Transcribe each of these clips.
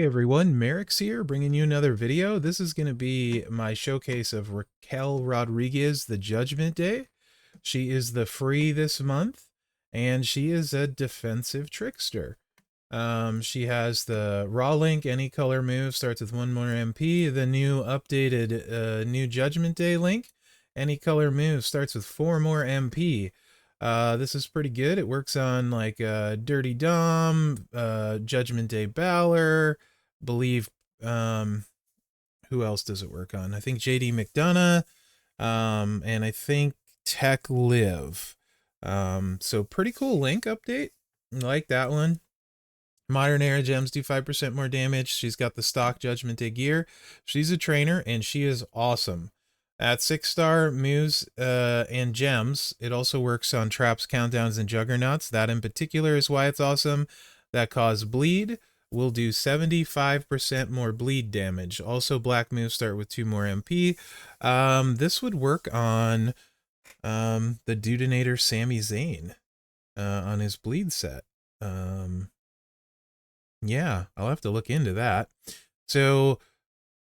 Hey everyone, Mherex here, bringing you another video. This is going to be my showcase of Raquel Rodriguez, the Judgment Day. She is the free this month, and she is a defensive trickster. She has the raw link, any color move, starts with 1 more MP. The new updated new Judgment Day link, any color move, starts with 4 more MP. This is pretty good. It works on like Dirty Dom, Judgment Day Balor, believe who else does it work on? I think JD McDonough, and I think Tech Live. So pretty cool link update. I like that one. Modern era gems do 5% more damage. She's got the stock Judgment Day gear. She's a trainer and she is awesome. At 6-star moves and gems, it also works on traps, countdowns, and juggernauts. That in particular is why it's awesome. That cause bleed will do 75% more bleed damage. Also, black moves start with 2 more MP. This would work on the Dudenator Sami Zayn on his bleed set. Yeah, I'll have to look into that. So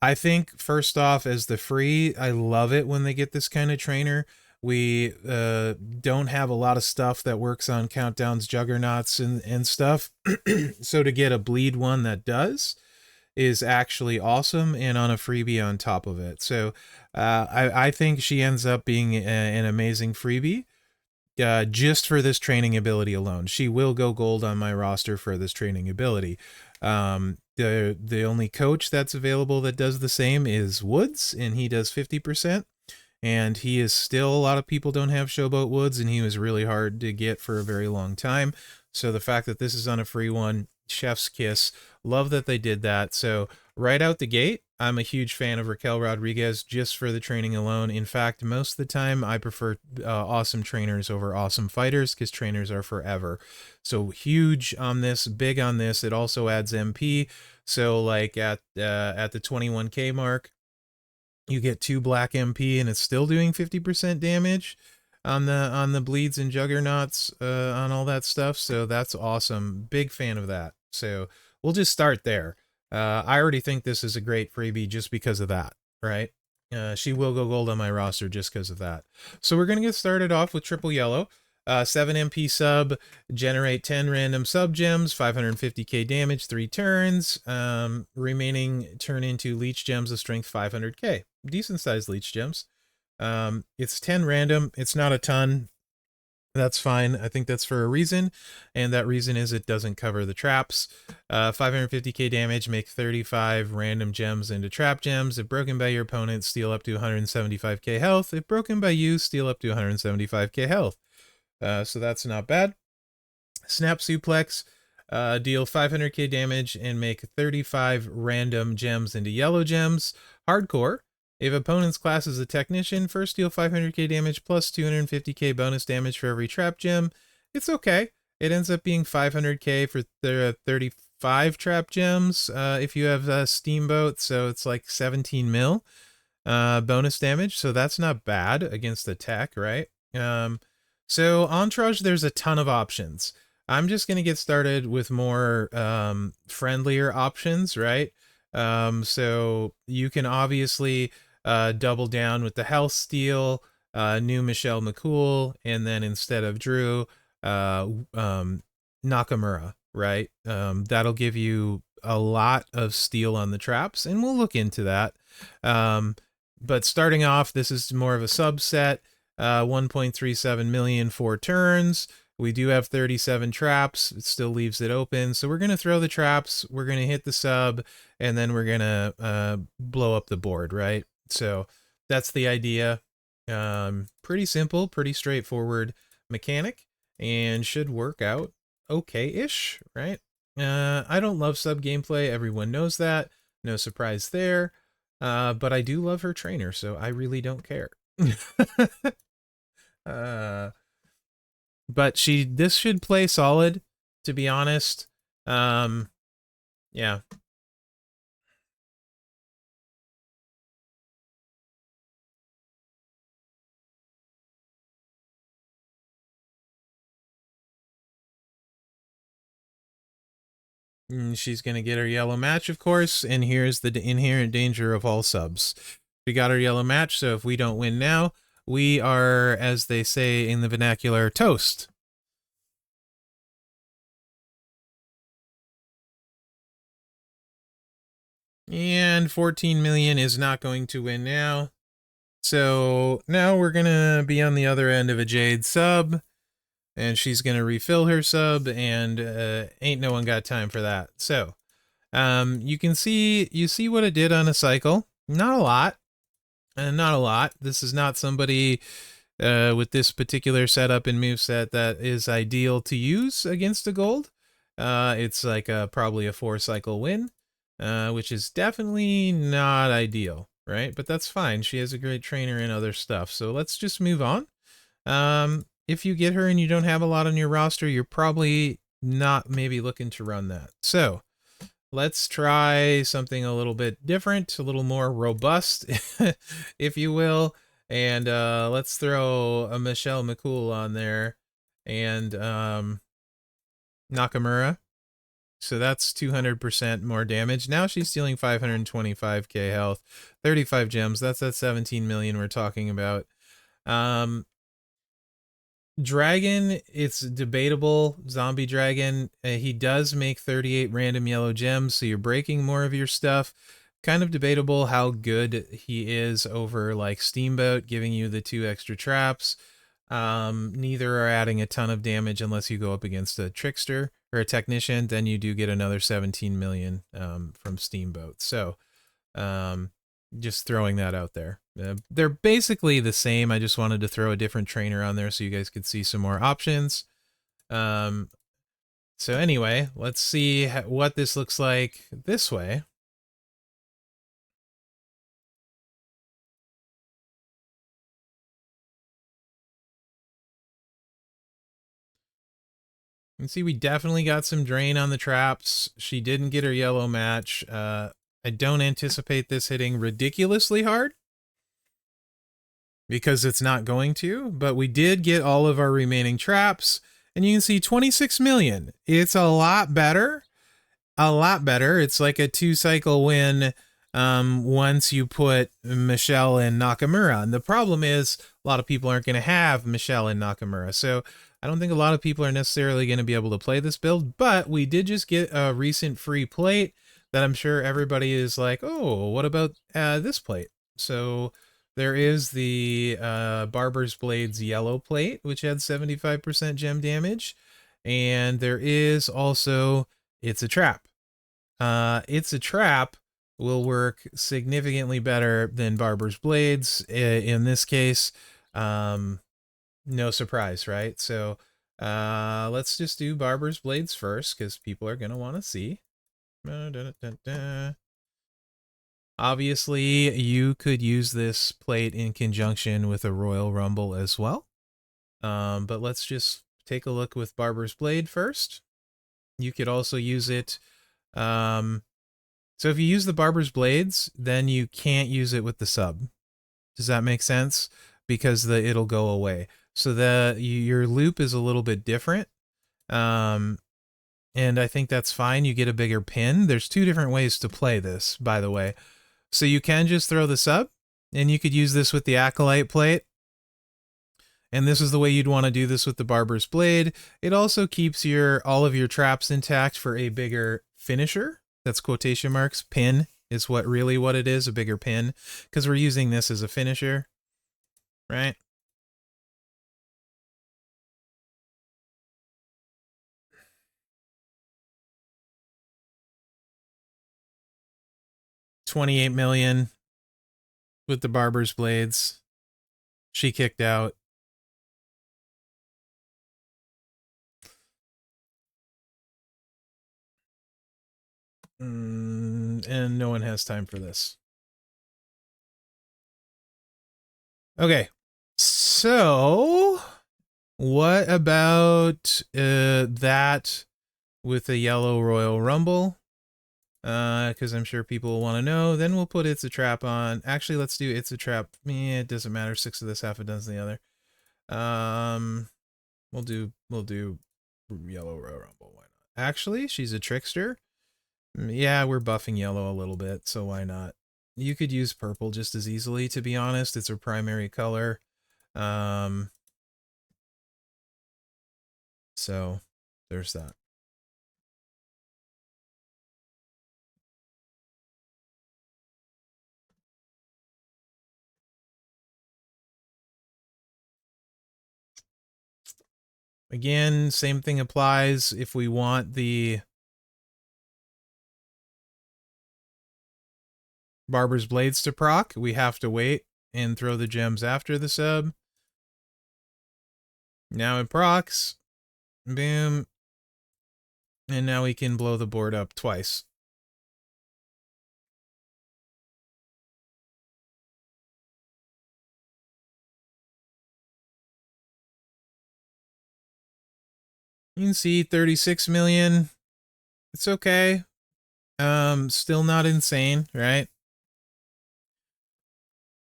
I think first off, as the free, I love it when they get this kind of trainer. We don't have a lot of stuff that works on countdowns, juggernauts, and stuff. So to get a bleed one that does is actually awesome, and on a freebie on top of it. So I think she ends up being an amazing freebie. Just for this training ability alone. She will go gold on my roster for this training ability. The only coach that's available that does the same is Woods, and he does 50%. And he is still, a lot of people don't have Showboat Woods, and he was really hard to get for a very long time. So the fact that this is on a free one, chef's kiss. Love that they did that. So right out the gate, I'm a huge fan of Raquel Rodriguez just for the training alone. In fact, most of the time I prefer awesome trainers over awesome fighters because trainers are forever. So huge on this, big on this. It also adds MP. So like at the 21K mark, you get 2 black MP and it's still doing 50% damage on the bleeds and juggernauts on all that stuff. So that's awesome. Big fan of that. So we'll just start there. I already think this is a great freebie just because of that, right? She will go gold on my roster just because of that. So we're going to get started off with triple yellow. 7 MP sub, generate 10 random sub gems, 550k damage, 3 turns. Remaining turn into leech gems of strength 500k. Decent sized leech gems. It's 10 random. It's not a ton. That's fine. I think that's for a reason, and that reason is it doesn't cover the traps. 550k damage, make 35 random gems into trap gems. If broken by your opponent, steal up to 175k health. If broken by you, steal up to 175k health. So that's not bad. Snap suplex, deal 500k damage and make 35 random gems into yellow gems. Hardcore, if opponent's class is a technician, first deal 500k damage plus 250k bonus damage for every trap gem. It's okay. It ends up being 500k for 35 trap gems if you have a steamboat, so it's like 17 mil bonus damage, so that's not bad against the tech, right? So Entourage, there's a ton of options. I'm just going to get started with more friendlier options, right? So you can obviously double down with the health steal, new Michelle McCool, and then instead of Drew, Nakamura, right? That'll give you a lot of steal on the traps, and we'll look into that. But starting off, this is more of a subset. 1.37 million 4 turns. We do have 37 traps. It still leaves it open. So we're going to throw the traps. We're going to hit the sub, and then we're going to blow up the board, right? So that's the idea. Pretty simple, pretty straightforward mechanic, and should work out okay-ish, right? I don't love sub gameplay. Everyone knows that. No surprise there. But I do love her trainer, so I really don't care. But this should play solid, to be honest. Yeah. She's going to get her yellow match, of course, and here's the inherent danger of all subs. We got our yellow match, so if we don't win now, we are, as they say in the vernacular, toast. And 14 million is not going to win now. So now we're going to be on the other end of a Jade sub, and she's going to refill her sub, and ain't no one got time for that. So you see what it did on a cycle. Not a lot. Not a lot. This is not somebody with this particular setup and moveset that is ideal to use against a gold. It's like probably a 4-cycle win, which is definitely not ideal, right? But that's fine. She has a great trainer and other stuff. So let's just move on. If you get her and you don't have a lot on your roster, you're probably not maybe looking to run that. So let's try something a little bit different, a little more robust, if you will. And let's throw a Michelle McCool on there and Nakamura. So that's 200% more damage. Now she's dealing 525k health, 35 gems. That's that 17 million we're talking about. Dragon, it's debatable. Zombie Dragon, he does make 38 random yellow gems, so you're breaking more of your stuff. Kind of debatable how good he is over like Steamboat, giving you the 2 extra traps. Neither are adding a ton of damage unless you go up against a Trickster or a Technician. Then you do get another 17 million from Steamboat. So just throwing that out there. They're basically the same. I just wanted to throw a different trainer on there so you guys could see some more options. So anyway, let's see what this looks like this way. You can see we definitely got some drain on the traps. She didn't get her yellow match. I don't anticipate this hitting ridiculously hard, because it's not going to, but we did get all of our remaining traps, and you can see 26 million. It's a lot better. A lot better. It's like a 2-cycle win once you put Michelle and Nakamura. And the problem is a lot of people aren't going to have Michelle and Nakamura. So I don't think a lot of people are necessarily going to be able to play this build, but we did just get a recent free plate that I'm sure everybody is like, oh, what about this plate? So there is the Barber's Blades yellow plate, which had 75% gem damage. And there is also It's a Trap. It's a Trap will work significantly better than Barber's Blades in this case. No surprise, right? So let's just do Barber's Blades first, because people are going to want to see. Obviously, you could use this plate in conjunction with a Royal Rumble as well. But let's just take a look with Barber's Blade first. You could also use it. So if you use the Barber's Blades, then you can't use it with the sub. Does that make sense? Because it'll go away. So your loop is a little bit different. And I think that's fine. You get a bigger pin. There's 2 different ways to play this, by the way. So you can just throw the sub, and you could use this with the Acolyte plate. And this is the way you'd want to do this with the Barber's Blade. It also keeps all of your traps intact for a bigger finisher. That's quotation marks. Pin is what it is, a bigger pin, because we're using this as a finisher, right? $28 million with the Barber's Blades. She kicked out. And no one has time for this. Okay, so what about that with a yellow Royal Rumble? Because I'm sure people will want to know. Then we'll put It's a Trap on. Actually, let's do It's a Trap. It doesn't matter. 6 of this, half a dozen the other. We'll do yellow Royal Rumble. Why not? Actually, she's a Trickster. Yeah, we're buffing yellow a little bit, so why not? You could use purple just as easily, to be honest. It's a primary color. So there's that. Again, same thing applies. If we want the Barber's Blades to proc, we have to wait and throw the gems after the sub. Now it procs. Boom. And now we can blow the board up twice. You can see 36 million. It's okay. Still not insane, right?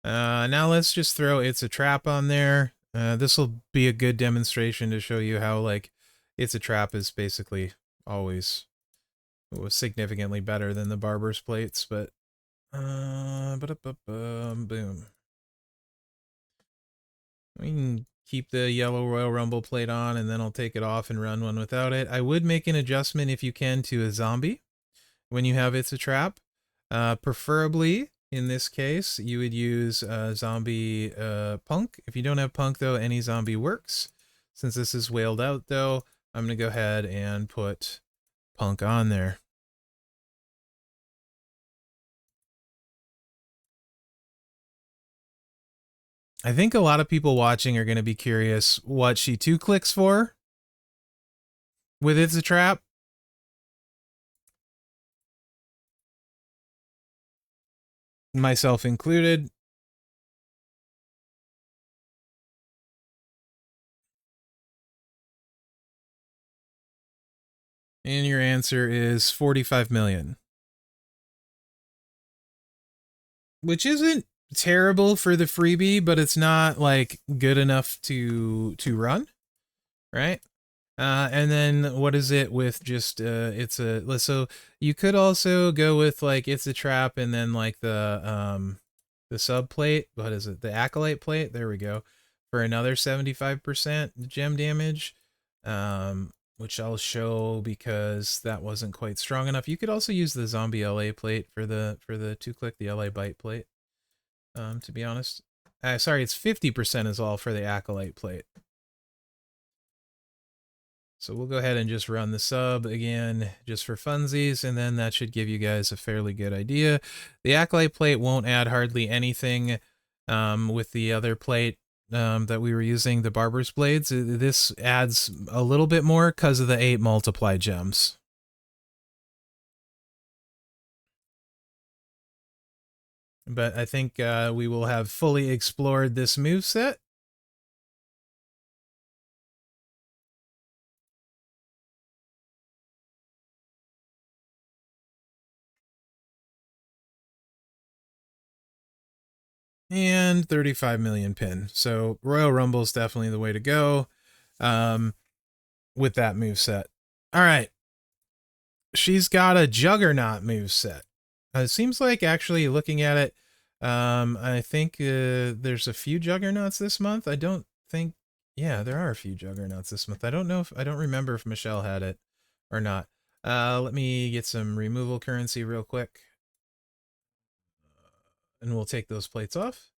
Now let's just throw It's a Trap on there. This will be a good demonstration to show you how, like, It's a Trap is basically always significantly better than the Barber's Plates, but boom. We can keep the yellow Royal Rumble plate on, and then I'll take it off and run one without it. I would make an adjustment if you can to a zombie when you have It's a Trap. Preferably, in this case, you would use zombie punk. If you don't have punk, though, any zombie works. Since this is whaled out, though, I'm going to go ahead and put punk on there. I think a lot of people watching are going to be curious what she 2-clicks for with It's a Trap. Myself included. And your answer is 45 million. Which isn't terrible for the freebie, but it's not like good enough to run, right? And then what is it with just it's a, so you could also go with like It's a Trap and then like the sub plate. What is it? The Acolyte plate. There we go. For another 75% gem damage. Which I'll show because that wasn't quite strong enough. You could also use the Zombie LA plate for the 2-click, the LA Bite plate. To be honest. Sorry, it's 50% is all for the Acolyte plate. So we'll go ahead and just run the sub again just for funsies, and then that should give you guys a fairly good idea. The Acolyte plate won't add hardly anything with the other plate that we were using, the Barber's Blades. This adds a little bit more because of the 8 multiply gems. But I think we will have fully explored this moveset. And 35 million pin. So Royal Rumble is definitely the way to go with that moveset. All right. She's got a Juggernaut moveset. It seems like, actually, looking at it, I think there's a few Juggernauts this month. I don't think, yeah, there are a few Juggernauts this month. I don't remember if Michelle had it or not. Let me get some removal currency real quick. And we'll take those plates off.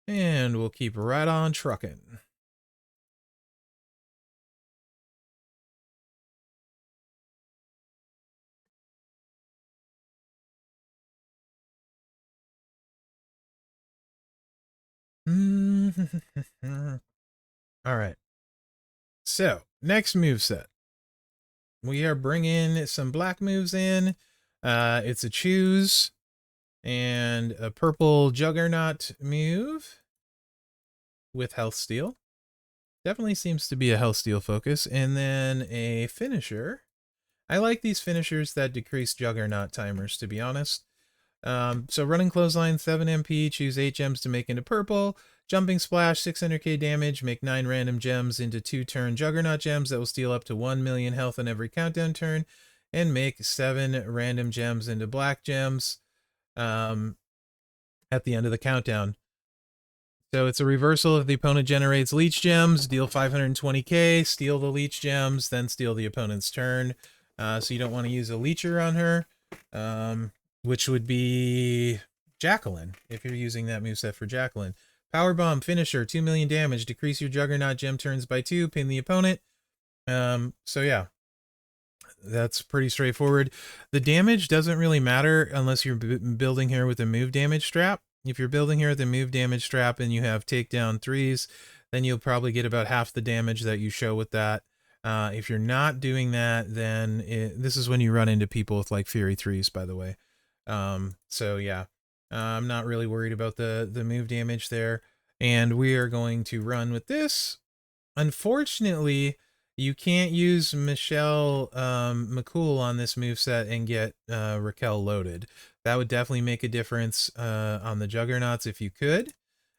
And we'll keep right on trucking. All right. So, next moveset. We are bringing some black moves in. It's a choose and a purple Juggernaut move with health steal. Definitely seems to be a health steal focus. And then a finisher. I like these finishers that decrease Juggernaut timers, to be honest. So running clothesline, 7 MP, choose 8 gems to make into purple. Jumping splash, 600k damage, make 9 random gems into 2 turn Juggernaut gems that will steal up to 1 million health on every countdown turn. and make 7 random gems into black gems at the end of the countdown. So it's a reversal. If the opponent generates leech gems, deal 520k, steal the leech gems, then steal the opponent's turn. So you don't want to use a leecher on her, which would be Jacqueline, if you're using that moveset for Jacqueline. Power Bomb, finisher, 2 million damage, decrease your Juggernaut gem turns by 2, pin the opponent. So yeah, that's pretty straightforward. The damage doesn't really matter unless you're building here with a move damage strap. If you're building here with a move damage strap and you have takedown 3s, then you'll probably get about half the damage that you show with that. If you're not doing that, then this is when you run into people with like Fury 3s, by the way. So yeah, I'm not really worried about the move damage there. And we are going to run with this. Unfortunately, you can't use Michelle McCool on this moveset and get Raquel loaded. That would definitely make a difference on the Juggernauts if you could.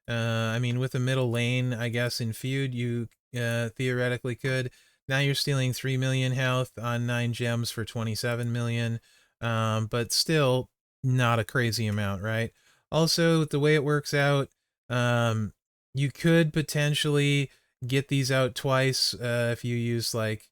I mean, with a middle lane, I guess, in feud, you theoretically could. Now you're stealing 3 million health on 9 gems for 27 million, but still not a crazy amount, right? Also, the way it works out, you could potentially get these out twice if you use like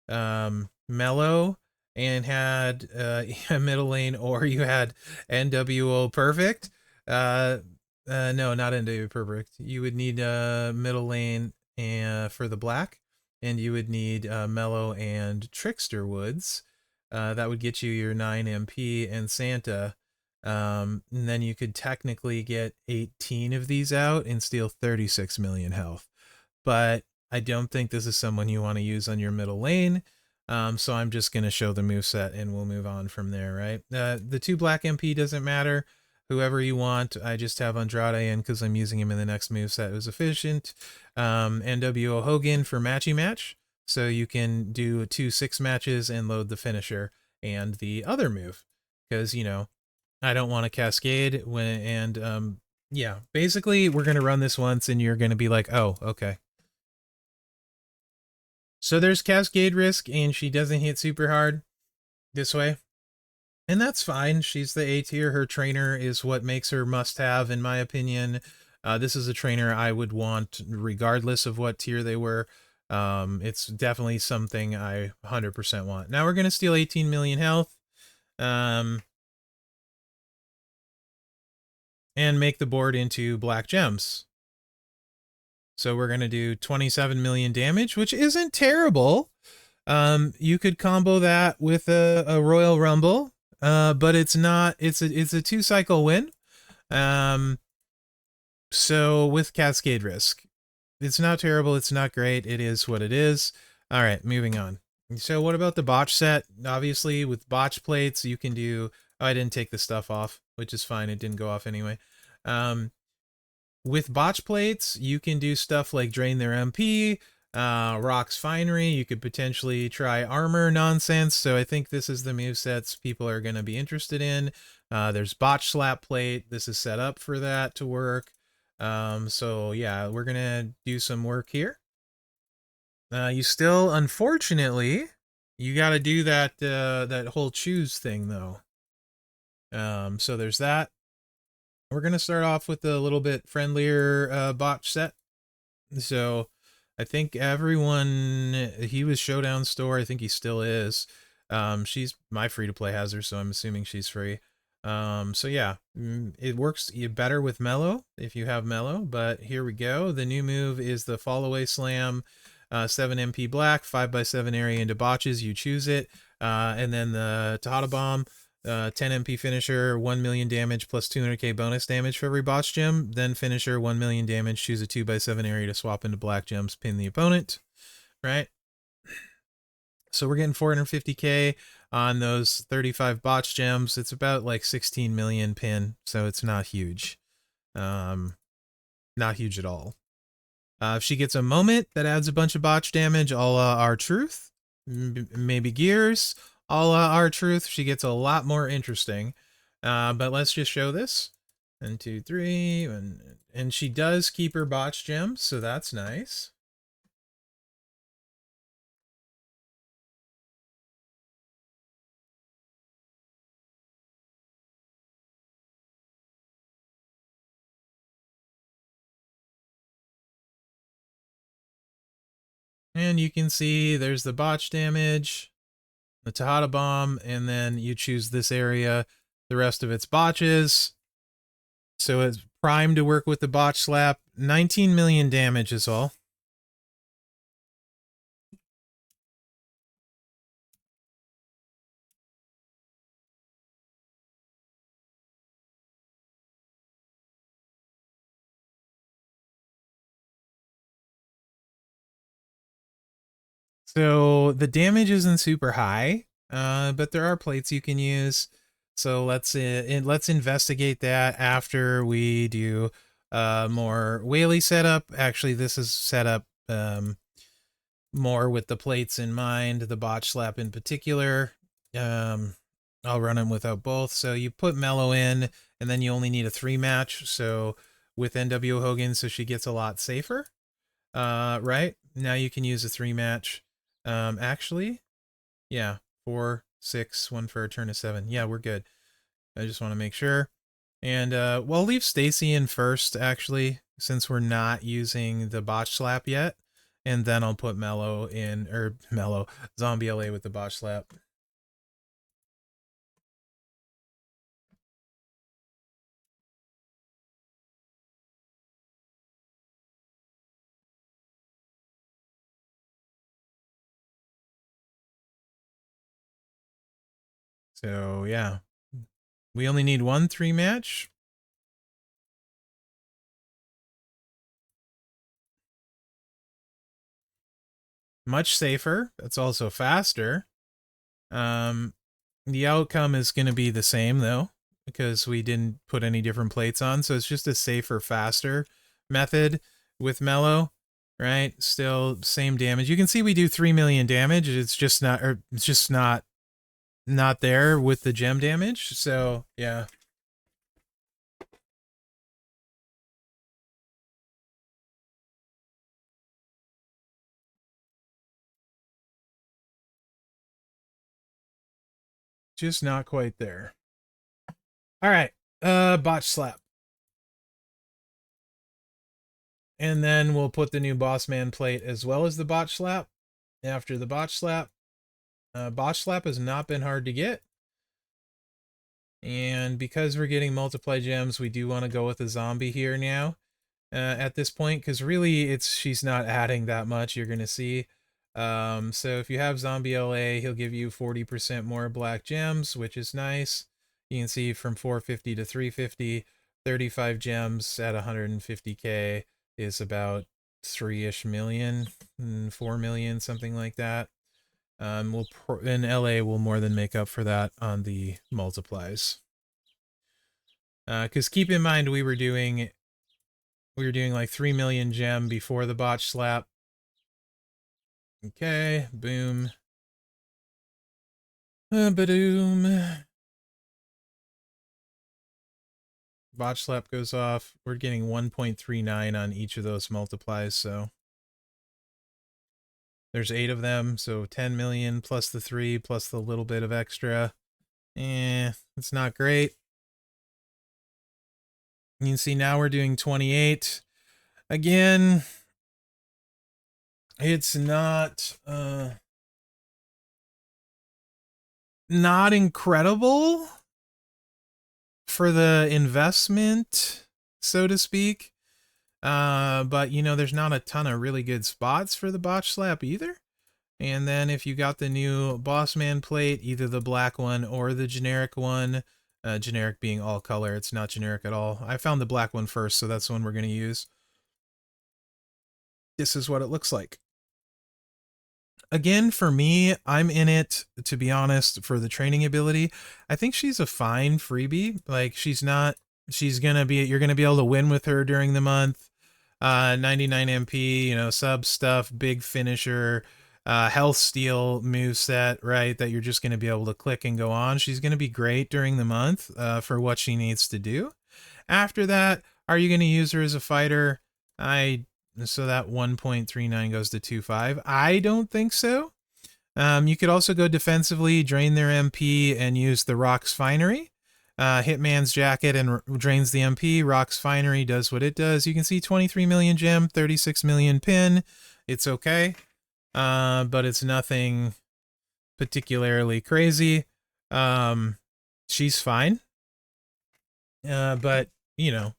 Mellow and had a middle lane, or you had NWO Perfect. No, not NWO Perfect. You would need middle lane for the black, and you would need Mellow and Trickster Woods. That would get you your 9 MP and Santa. And then you could technically get 18 of these out and steal 36 million health. But I don't think this is someone you want to use on your middle lane. So I'm just going to show the moveset and we'll move on from there, right? The 2 black MP doesn't matter. Whoever you want. I just have Andrade in because I'm using him in the next moveset. It was efficient. NWO Hogan for matchy match. So you can do 2 6 matches and load the finisher and the other move. Because, you know, I don't want to cascade yeah, basically we're going to run this once and you're going to be like, oh, okay. So there's cascade risk and she doesn't hit super hard this way. And that's fine. She's the A tier. Her trainer is what makes her must have, in my opinion. This is a trainer I would want regardless of what tier they were. It's definitely something I 100% want. Now we're going to steal 18 million health. And make the board into black gems. So we're going to do 27 million damage, which isn't terrible. You could combo that with a Royal Rumble, but it's not. It's a 2-cycle win. So with Cascade risk, it's not terrible. It's not great. It is what it is. All right, moving on. So what about the Botch set? Obviously, with Botch plates, you can do. Oh, I didn't take the stuff off, which is fine. It didn't go off anyway. With Botch plates, you can do stuff like drain their MP, Rock's Finery. You could potentially try armor nonsense. So I think this is the movesets people are going to be interested in. There's Botch Slap Plate. This is set up for that to work. So yeah, we're going to do some work here. You still, unfortunately, you got to do that that whole choose thing though. So there's that. We're going to start off with a little bit friendlier Botch set. So I think everyone, he was Showdown Store. I think he still is. She's my free-to-play hazard, so I'm assuming she's free. So yeah, it works better with Mellow if you have Mellow, but here we go. The new move is the Fall Away Slam. 7 MP black, 5x7 area into botches. You choose it. And then the Tahada Bomb. 10 MP finisher, 1 million damage plus 200k bonus damage for every Botch gem. Then finisher, 1 million damage. Choose a 2x7 area to swap into black gems, pin the opponent. Right? So we're getting 450k on those 35 Botch gems. It's about like 16 million pin, so it's not huge. Not huge at all. If she gets a moment that adds a bunch of Botch damage, a la R-Truth, maybe Gears, a la R-Truth, she gets a lot more interesting. But let's just show this. 1, 2, 3, and she does keep her Botch gems, so that's nice. And you can see there's the botch damage, the Tejada bomb, and then you choose this area. The rest of it's botches. So it's primed to work with the botch slap. 19 million damage is all. So the damage isn't super high, but there are plates you can use. So let's investigate that after we do more whaley setup. Actually, this is set up more with the plates in mind, the botch slap in particular. I'll run them without both. So you put Mellow in, and then you only need a 3 match. So with NW Hogan, so she gets a lot safer. Right now you can use a 3 match. Actually, yeah, 4, 6, 1 for a turn of 7. Yeah, we're good. I just want to make sure. And we'll leave Stacy in first, actually, since we're not using the botch slap yet. And then I'll put Mellow in, or Mellow, Zombie LA with the botch slap. So, yeah. We only need 1 3 match. Much safer. That's also faster. The outcome is going to be the same, though, because we didn't put any different plates on. So it's just a safer, faster method with Mellow, right? Still same damage. You can see we do 3 million damage. It's just not, or it's just not there with the gem damage. So yeah. Just not quite there. All right. Botch slap. And then we'll put the new boss man plate as well as the botch slap. After the botch slap. Botch slap has not been hard to get. And because we're getting multiply gems, we do want to go with a zombie here now at this point, because really she's not adding that much, you're going to see. So if you have zombie LA, he'll give you 40% more black gems, which is nice. You can see from 450 to 350, 35 gems at 150k is about 3-ish million, 4 million, something like that. In LA, we'll more than make up for that on the multiplies. Because keep in mind, we were doing like 3 million gem before the botch slap. Okay, boom. Badoom. Botch slap goes off. We're getting 1.39 on each of those multiplies, so there's 8 of them, so 10 million plus the 3 plus the little bit of extra. It's not great. You can see now we're doing 28. Again, it's not incredible for the investment, so to speak. But you know, there's not a ton of really good spots for the botch slap either. And then if you got the new boss man plate, either the black one or the generic one, generic being all color, it's not generic at all. I found the black one first, so that's the one we're going to use. This is what it looks like. Again, for me, I'm in it, to be honest, for the training ability. I think she's a fine freebie. Like, you're gonna be able to win with her during the month. 99 MP, you know, sub stuff, big finisher, health steal moveset, right? That you're just gonna be able to click and go on. She's gonna be great during the month, for what she needs to do. After that, are you gonna use her as a fighter? So that 1.39 goes to 2.5. I don't think so. You could also go defensively, drain their MP, and use the Rock's Finery. Hitman's Jacket and drains the MP. Rock's Finery does what it does. You can see 23 million gem, 36 million pin. It's okay. but it's nothing particularly crazy. She's fine. But, you know,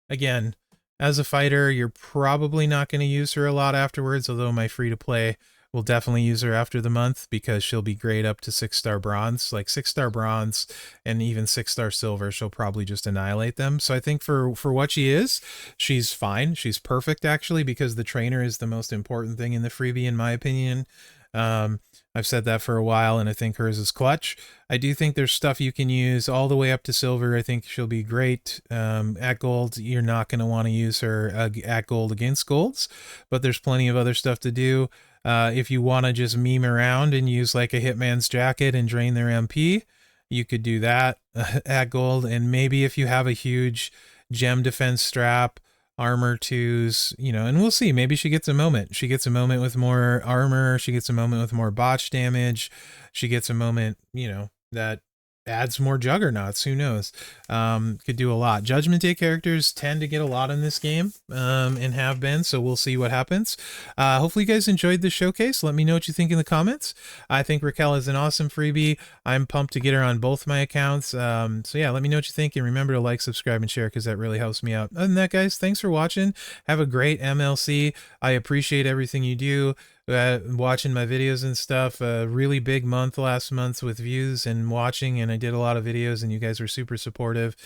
again, as a fighter, you're probably not going to use her a lot afterwards, although my free-to-play will definitely use her after the month because she'll be great up to 6-star bronze. Like 6-star bronze and even 6-star silver, she'll probably just annihilate them. So I think for what she is, she's fine. She's perfect, actually, because the trainer is the most important thing in the freebie, in my opinion. I've said that for a while, and I think hers is clutch. I do think there's stuff you can use all the way up to silver. I think she'll be great. At gold, you're not going to want to use her at gold against golds, but there's plenty of other stuff to do. If you want to just meme around and use like a Hitman's Jacket and drain their MP, you could do that at gold. And maybe if you have a huge gem defense strap, armor 2s, you know, and we'll see. Maybe she gets a moment. She gets a moment with more armor. She gets a moment with more botch damage. She gets a moment, you know, that adds more juggernauts. Who knows? Could do a lot. Judgment Day characters tend to get a lot in this game, and have been, so we'll see what happens. Hopefully you guys enjoyed the showcase. Let me know what you think in the comments. I think Raquel is an awesome freebie. I'm pumped to get her on both my accounts. So yeah, let me know what you think, and remember to like, subscribe, and share because that really helps me out. Other than that, guys, thanks for watching. Have a great MLC. I appreciate everything you do. Watching my videos and stuff. Really big month last month with views and watching, and I did a lot of videos and you guys were super supportive.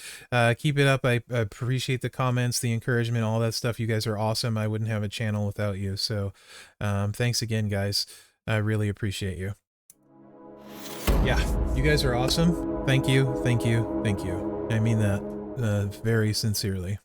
Keep it up. I appreciate the comments, the encouragement, all that stuff. You guys are awesome. I wouldn't have a channel without you. So thanks again, guys. I really appreciate you. Yeah, you guys are awesome. Thank you, thank you, thank you. I mean that very sincerely.